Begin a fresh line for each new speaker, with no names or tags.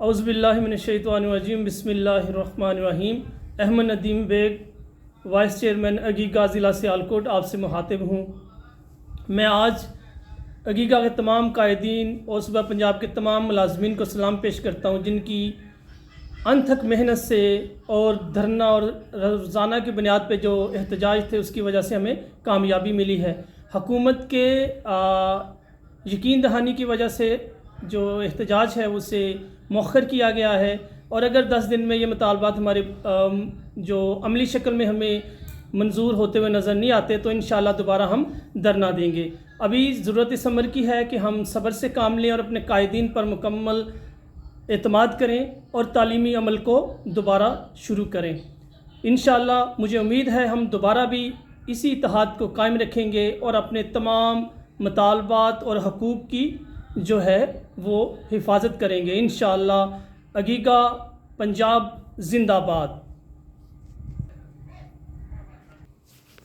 اعوذ باللہ من الشیطان الرجیم، بسم اللہ الرحمن الرحیم۔ احمد ندیم بیگ، وائس چیئرمین عگیگا ضلع سیالکوٹ، آپ سے مخاطب ہوں۔ میں آج عگیگا کے تمام قائدین اور صوبہ پنجاب کے تمام ملازمین کو سلام پیش کرتا ہوں، جن کی انتھک محنت سے اور دھرنا اور روزانہ کی بنیاد پہ جو احتجاج تھے اس کی وجہ سے ہمیں کامیابی ملی ہے۔ حکومت کے یقین دہانی کی وجہ سے جو احتجاج ہے اسے مؤخر کیا گیا ہے، اور اگر 10 دن میں یہ مطالبات ہمارے جو عملی شکل میں ہمیں منظور ہوتے ہوئے نظر نہیں آتے تو انشاءاللہ دوبارہ ہم دھرنا دیں گے۔ ابھی ضرورت اس امر کی ہے کہ ہم صبر سے کام لیں اور اپنے قائدین پر مکمل اعتماد کریں اور تعلیمی عمل کو دوبارہ شروع کریں۔ انشاءاللہ مجھے امید ہے ہم دوبارہ بھی اسی اتحاد کو قائم رکھیں گے اور اپنے تمام مطالبات اور حقوق کی جو ہے وہ حفاظت کریں گے۔ انشاءاللہ عگیگا پنجاب زندہ باد۔